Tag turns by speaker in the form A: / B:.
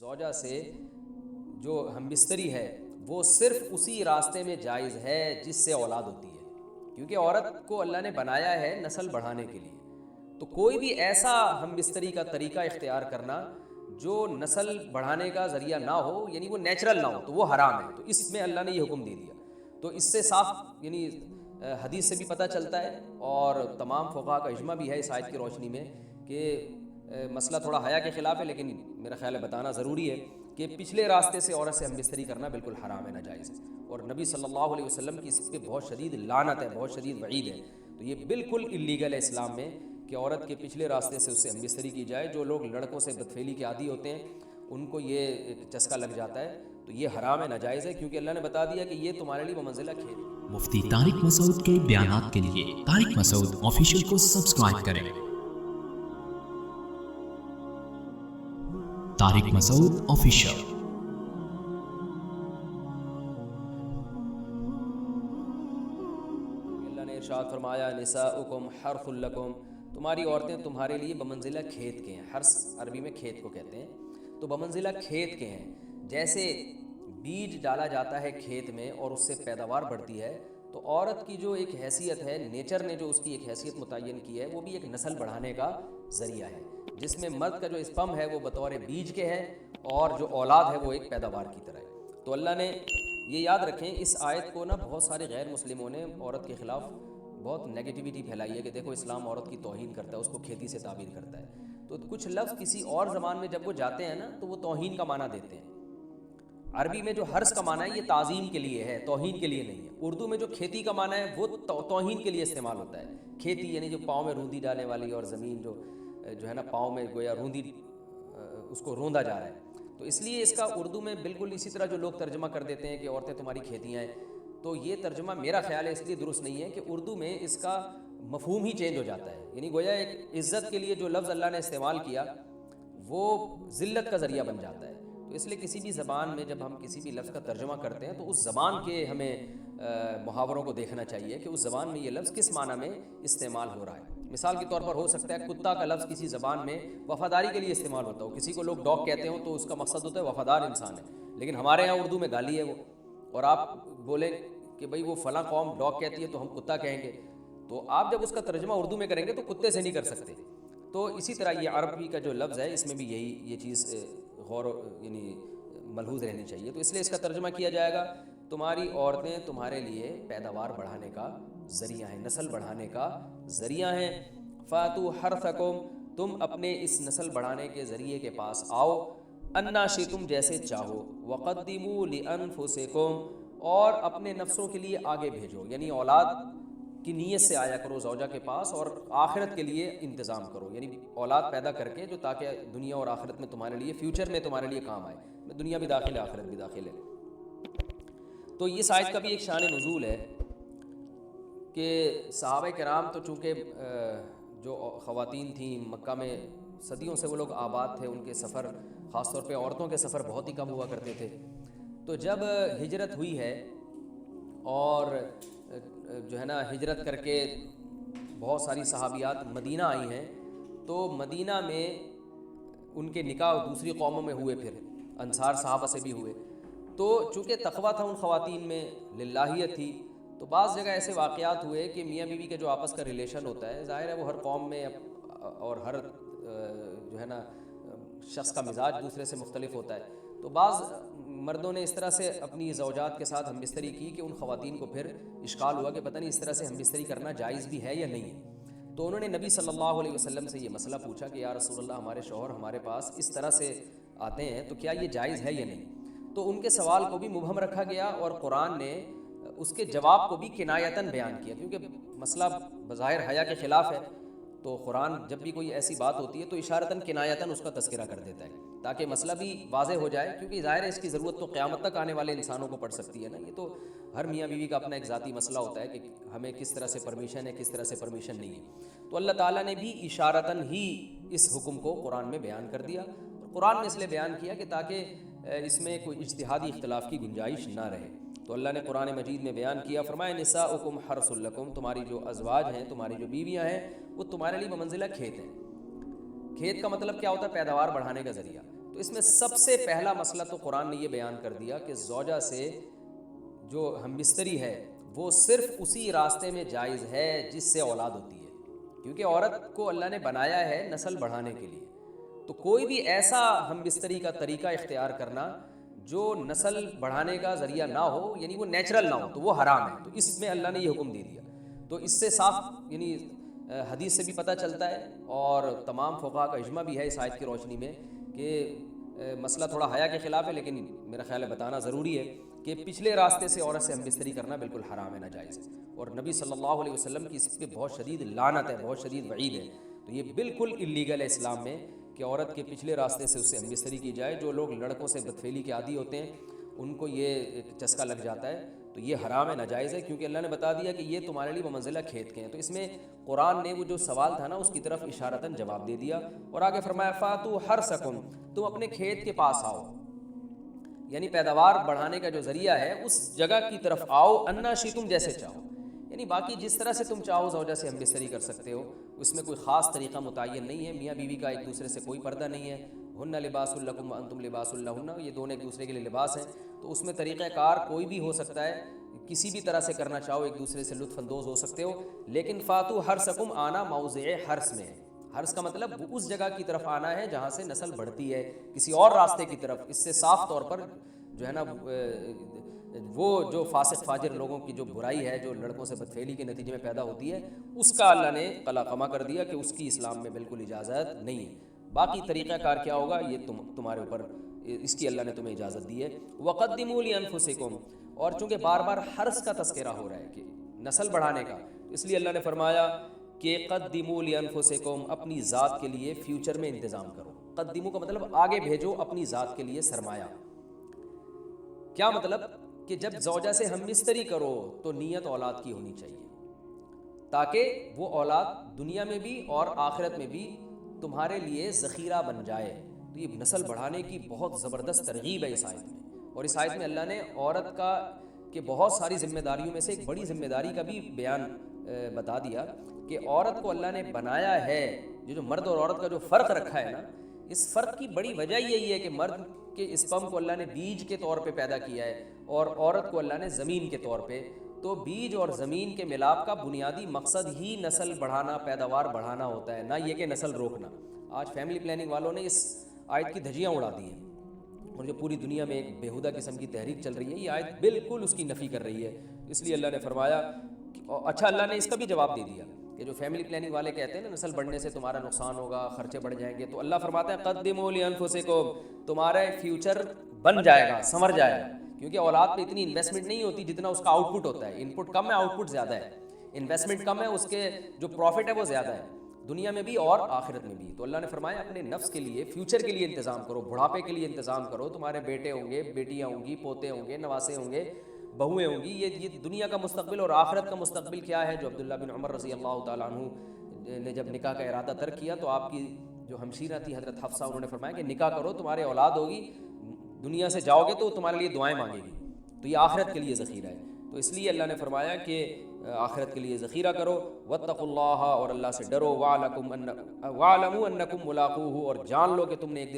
A: زوجہ سے جو ہم بستری ہے وہ صرف اسی راستے میں جائز ہے جس سے اولاد ہوتی ہے، کیونکہ عورت کو اللہ نے بنایا ہے نسل بڑھانے کے لیے. تو کوئی بھی ایسا ہم بستری کا طریقہ اختیار کرنا جو نسل بڑھانے کا ذریعہ نہ ہو، یعنی وہ نیچرل نہ ہو، تو وہ حرام ہے. تو اس میں اللہ نے یہ حکم دے دیا. تو اس سے صاف یعنی حدیث سے بھی پتہ چلتا ہے، اور تمام فقہا کا اجماع بھی ہے اس آیت کی روشنی میں کہ مسئلہ تھوڑا حیا کے خلاف ہے، لیکن میرا خیال ہے بتانا ضروری ہے کہ پچھلے راستے سے عورت سے ہم بستری کرنا بالکل حرام ہے، ناجائز ہے. اور نبی صلی اللہ علیہ وسلم کی اس پہ بہت شدید لعنت ہے، بہت شدید وعید ہے. تو یہ بالکل اللیگل ہے اسلام میں کہ عورت کے پچھلے راستے سے اس سے ہم بستری کی جائے. جو لوگ لڑکوں سے بدفعلی کے عادی ہوتے ہیں ان کو یہ ایک چسکا لگ جاتا ہے، تو یہ حرام ہے، ناجائز ہے، کیونکہ اللہ نے بتا دیا کہ یہ تمہارے لیے بمنزلہ کھیل.
B: مفتی طارق مسعود کے بیانات کے لیے طارق مسعود آفیشیل کو سبسکرائب کریں. طارق مسعود آفیشیل.
A: اللہ نے ارشاد فرمایا نساؤکم حرث لکم، تمہاری عورتیں تمہارے لیے بمنزلہ کھیت کے ہیں. حرث عربی میں کھیت کو کہتے ہیں. تو بمنزلہ کھیت کے ہیں. جیسے بیج ڈالا جاتا ہے کھیت میں اور اس سے پیداوار بڑھتی ہے، تو عورت کی جو ایک حیثیت ہے، نیچر نے جو اس کی ایک حیثیت متعین کی ہے، وہ بھی ایک نسل بڑھانے کا ذریعہ ہے، جس میں مرد کا جو اسپم ہے وہ بطور بیج کے ہے اور جو اولاد ہے وہ ایک پیداوار کی طرح ہے. تو اللہ نے یہ یاد رکھیں، اس آیت کو نا بہت سارے غیر مسلموں نے عورت کے خلاف بہت نیگیٹیوٹی پھیلائی ہے کہ دیکھو اسلام عورت کی توہین کرتا ہے، اس کو کھیتی سے تعبیر کرتا ہے. تو کچھ لفظ کسی اور زبان میں جب وہ جاتے ہیں نا تو وہ توہین کا معنی دیتے ہیں. عربی میں جو حرث کا معنی ہے یہ تعظیم کے لیے ہے، توہین کے لیے نہیں ہے. اردو میں جو کھیتی کا معنی ہے وہ توہین کے لیے استعمال ہوتا ہے. کھیتی یعنی جو پاؤں میں روندی ڈالنے والی، اور زمین جو ہے نا پاؤں میں گویا روندی، اس کو روندا جا رہا ہے. تو اس لیے اس کا اردو میں بالکل اسی طرح جو لوگ ترجمہ کر دیتے ہیں کہ عورتیں تمہاری کھیتیاں ہیں، تو یہ ترجمہ میرا خیال ہے اس لیے درست نہیں ہے کہ اردو میں اس کا مفہوم ہی چینج ہو جاتا ہے. یعنی گویا ایک عزت کے لیے جو لفظ اللہ نے استعمال کیا وہ ذلت کا ذریعہ بن جاتا ہے. تو اس لیے کسی بھی زبان میں جب ہم کسی بھی لفظ کا ترجمہ کرتے ہیں تو اس زبان کے ہمیں محاوروں کو دیکھنا چاہیے کہ اس زبان میں یہ لفظ کس معنی میں استعمال ہو رہا ہے. مثال کے طور پر ہو سکتا ہے کتا کا لفظ کسی زبان میں وفاداری کے لیے استعمال ہوتا ہو، کسی کو لوگ ڈاگ کہتے ہوں تو اس کا مقصد ہوتا ہے وفادار انسان ہے، لیکن ہمارے یہاں اردو میں گالی ہے وہ. اور آپ بولیں کہ بھئی وہ فلاں قوم ڈاگ کہتی ہے تو ہم کتا کہیں گے، تو آپ جب اس کا ترجمہ اردو میں کریں گے تو کتے سے نہیں کر سکتے. تو اسی طرح یہ عربی کا جو لفظ ہے اس میں بھی یہ چیز غور یعنی ملحوظ رہنی چاہیے. تو اس لیے اس کا ترجمہ کیا جائے گا تمہاری عورتیں تمہارے لیے پیداوار بڑھانے کا ذریعہ ہیں، نسل بڑھانے کا ذریعہ ہیں. فاتو حرثکم، تم اپنے اس نسل بڑھانے کے ذریعے کے پاس آؤ، انا شئتم، جیسے چاہو، وقدموا لانفسکم، اور اپنے نفسوں کے لیے آگے بھیجو، یعنی اولاد کی نیت سے آیا کرو زوجہ کے پاس اور آخرت کے لیے انتظام کرو، یعنی اولاد پیدا کر کے جو تاکہ دنیا اور آخرت میں تمہارے لیے، فیوچر میں تمہارے لیے کام آئے. دنیا بھی داخل ہے، آخرت بھی داخل ہے. تو اس آیت کا بھی ایک شان نزول ہے کہ صحابہ کرام تو چونکہ جو خواتین تھیں مکہ میں صدیوں سے وہ لوگ آباد تھے، ان کے سفر خاص طور پہ عورتوں کے سفر بہت ہی کم ہوا کرتے تھے. تو جب ہجرت ہوئی ہے اور جو ہے نا ہجرت کر کے بہت ساری صحابیات مدینہ آئی ہیں، تو مدینہ میں ان کے نکاح دوسری قوموں میں ہوئے، پھر انصار صحابہ سے بھی ہوئے. تو چونکہ تقویٰ تھا ان خواتین میں، للہیت تھی، تو بعض جگہ ایسے واقعات ہوئے کہ میاں بیوی کے جو آپس کا ریلیشن ہوتا ہے، ظاہر ہے وہ ہر قوم میں اور ہر جو ہے نا شخص کا مزاج دوسرے سے مختلف ہوتا ہے. تو بعض مردوں نے اس طرح سے اپنی زوجات کے ساتھ ہم بستری کی کہ ان خواتین کو پھر اشکال ہوا کہ پتہ نہیں اس طرح سے ہم بستری کرنا جائز بھی ہے یا نہیں ہے. تو انہوں نے نبی صلی اللہ علیہ وسلم سے یہ مسئلہ پوچھا کہ یا رسول اللہ، ہمارے شوہر ہمارے پاس اس طرح سے آتے ہیں تو کیا یہ جائز ہے یا نہیں. تو ان کے سوال کو بھی مبہم رکھا گیا اور قرآن نے اس کے جواب کو بھی کنایتاً بیان کیا، کیونکہ مسئلہ بظاہر حیا کے خلاف ہے. تو قرآن جب بھی کوئی ایسی بات ہوتی ہے تو اشارتاً کنایتاً اس کا تذکرہ کر دیتا ہے تاکہ مسئلہ بھی واضح ہو جائے، کیونکہ ظاہر ہے اس کی ضرورت تو قیامت تک آنے والے انسانوں کو پڑ سکتی ہے نا. یہ تو ہر میاں بیوی کا اپنا ایک ذاتی مسئلہ ہوتا ہے کہ ہمیں کس طرح سے پرمیشن ہے، کس طرح سے پرمیشن نہیں ہے. تو اللہ تعالیٰ نے بھی اشارتاً ہی اس حکم کو قرآن میں بیان کر دیا. قرآن نے اس لیے بیان کیا کہ تاکہ اس میں کوئی اجتہادی اختلاف کی گنجائش نہ رہے. تو اللہ نے قرآن مجید میں بیان کیا، فرمایا نساؤکم حرث لکم، تمہاری جو ازواج ہیں، تمہاری جو بیویاں ہیں، وہ تمہارے لیے بمنزلہ کھیت ہیں. کھیت کا مطلب کیا ہوتا ہے؟ پیداوار بڑھانے کا ذریعہ. تو تو اس میں سب سے پہلا مسئلہ تو قرآن نے یہ بیان کر دیا کہ زوجہ سے جو ہم بستری ہے وہ صرف اسی راستے میں جائز ہے جس سے اولاد ہوتی ہے، کیونکہ عورت کو اللہ نے بنایا ہے نسل بڑھانے کے لیے، تو کوئی بھی ایسا ہم بستری کا طریقہ اختیار کرنا جو نسل بڑھانے کا ذریعہ نہ ہو، یعنی وہ نیچرل نہ ہو، تو وہ حرام ہے۔ تو اس میں اللہ نے یہ حکم دے دیا۔ تو اس سے صاف یعنی حدیث سے بھی پتہ چلتا ہے اور تمام فقہاء کا اجماع بھی ہے اس آیت کی روشنی میں کہ مسئلہ تھوڑا حیا کے خلاف ہے، لیکن میرا خیال ہے بتانا ضروری ہے کہ پچھلے راستے سے عورت سے ہم بستری کرنا بالکل حرام ہے، ناجائز ہے، اور نبی صلی اللہ علیہ وسلم کی اس پہ بہت شدید لعنت ہے، بہت شدید وعید ہے۔ تو یہ بالکل اللیگل ہے اسلام میں کہ عورت کے پچھلے راستے سے اس سے ہم بستری کی جائے۔ جو لوگ لڑکوں سے بدفعلی کے عادی ہوتے ہیں ان کو یہ ایک چسکا لگ جاتا ہے، تو یہ حرام ہے، ناجائز ہے، کیونکہ اللہ نے بتا دیا کہ یہ تمہارے لیے بمنزلہ کھیت کے ہیں۔ تو اس میں قرآن نے وہ جو سوال تھا نا اس کی طرف اشارتاً جواب دے دیا، اور آگے فرمایا فاتو حرثکم، تم اپنے کھیت کے پاس آؤ، یعنی پیداوار بڑھانے کا جو ذریعہ ہے اس جگہ کی طرف آؤ، انا شئتم، جیسے چاہو، یعنی باقی جس طرح سے تم چاہو زوجہ سے ہم بستری کر سکتے ہو، اس میں کوئی خاص طریقہ متعین نہیں ہے۔ میاں بیوی کا ایک دوسرے سے کوئی پردہ نہیں ہے، ہن لباس لکم وانتم لباس لہن، یہ دونوں ایک دوسرے کے لیے لباس ہیں، تو اس میں طریقہ کار کوئی بھی ہو سکتا ہے، کسی بھی طرح سے کرنا چاہو ایک دوسرے سے لطف اندوز ہو سکتے ہو، لیکن فاتو حرثکم، آنا موضع حرث میں ہے۔ حرث کا مطلب اس جگہ کی طرف آنا ہے جہاں سے نسل بڑھتی ہے، کسی اور راستے کی طرف۔ اس سے صاف طور پر جو ہے نا وہ جو فاسق فاجر لوگوں کی جو برائی ہے جو لڑکوں سے بدفعلی کے نتیجے میں پیدا ہوتی ہے، اس کا اللہ نے قلع قمع کر دیا کہ اس کی اسلام میں بالکل اجازت نہیں ہے۔ باقی طریقہ کار کیا ہوگا یہ تمہارے اوپر، اس کی اللہ نے تمہیں اجازت دی ہے۔ وقدموا لانفسکم، اور چونکہ بار بار حرث کا تذکرہ ہو رہا ہے کہ نسل بڑھانے کا، اس لیے اللہ نے فرمایا کہ قدموا لانفسکم، اپنی ذات کے لیے فیوچر میں انتظام کرو۔ قدموا کا مطلب آگے بھیجو اپنی ذات کے لیے سرمایہ۔ کیا مطلب کہ جب زوجہ سے ہم بستری کرو تو نیت اولاد کی ہونی چاہیے، تاکہ وہ اولاد دنیا میں بھی اور آخرت میں بھی تمہارے لیے ذخیرہ بن جائے۔ تو یہ نسل بڑھانے کی بہت زبردست ترغیب ہے اس آیت میں، اور اس آیت میں اللہ نے عورت کا کہ بہت ساری ذمہ داریوں میں سے ایک بڑی ذمہ داری کا بھی بیان بتا دیا کہ عورت کو اللہ نے بنایا ہے، جو مرد اور عورت کا جو فرق رکھا ہے نا، اس فرق کی بڑی وجہ یہی ہے کہ مرد کے اسپم کو اللہ نے بیج کے طور پہ پیدا کیا ہے اور عورت کو اللہ نے زمین کے طور پہ۔ تو بیج اور زمین کے ملاپ کا بنیادی مقصد ہی نسل بڑھانا، پیداوار بڑھانا ہوتا ہے، نہ یہ کہ نسل روکنا۔ آج فیملی پلاننگ والوں نے اس آیت کی دھجیاں اڑا دی ہیں، اور جو پوری دنیا میں ایک بیہودہ قسم کی تحریک چل رہی ہے، یہ آیت بالکل اس کی نفی کر رہی ہے۔ اس لیے اللہ نے فرمایا اچھا، اللہ نے اس کا بھی جواب دے دیا کہ جو فیملی پلاننگ والے کہتے ہیں نا نسل بڑھنے سے تمہارا نقصان ہوگا، خرچے بڑھ جائیں گے، تو اللہ فرماتا ہے قدموا لانفسکم، تمہارا فیوچر بن جائے گا، سنور جائے گا، کیونکہ اولاد پہ اتنی انویسٹمنٹ نہیں ہوتی جتنا اس کا آؤٹ پٹ ہوتا ہے۔ ان پٹ کم ہے، آؤٹ پٹ زیادہ ہے، انویسٹمنٹ کم ہے، اس کے جو پروفٹ ہے وہ زیادہ ہے، دنیا میں بھی اور آخرت میں بھی۔ تو اللہ نے فرمایا اپنے نفس کے لیے، فیوچر کے لیے انتظام کرو، بڑھاپے کے لیے انتظام کرو، تمہارے بیٹے ہوں گے، بیٹیاں ہوں گی، پوتے ہوں گے، نواسے ہوں گے، بہویں ہوں گی، یہ دنیا کا مستقبل اور آخرت کا مستقبل کیا ہے۔ جو عبداللہ بن عمر رضی اللہ تعالیٰ عنہ نے جب نکاح کا ارادہ ترک کیا تو آپ کی جو ہمشیرہ تھی حضرت حفصہ، انہوں نے فرمایا کہ نکاح کرو، تمہارے اولاد ہوگی، دنیا سے جاؤ گے تو تمہارے لیے دعائیں مانگے گی، تو یہ آخرت کے لیے ذخیرہ ہے۔ تو اس لیے اللہ نے فرمایا کہ آخرت کے لیے ذخیرہ کرو، واتقوا اللہ، اور اللہ سے ڈرو، واعلموا انکم ملاقوہ، اور جان لو کہ تم نے ایک دن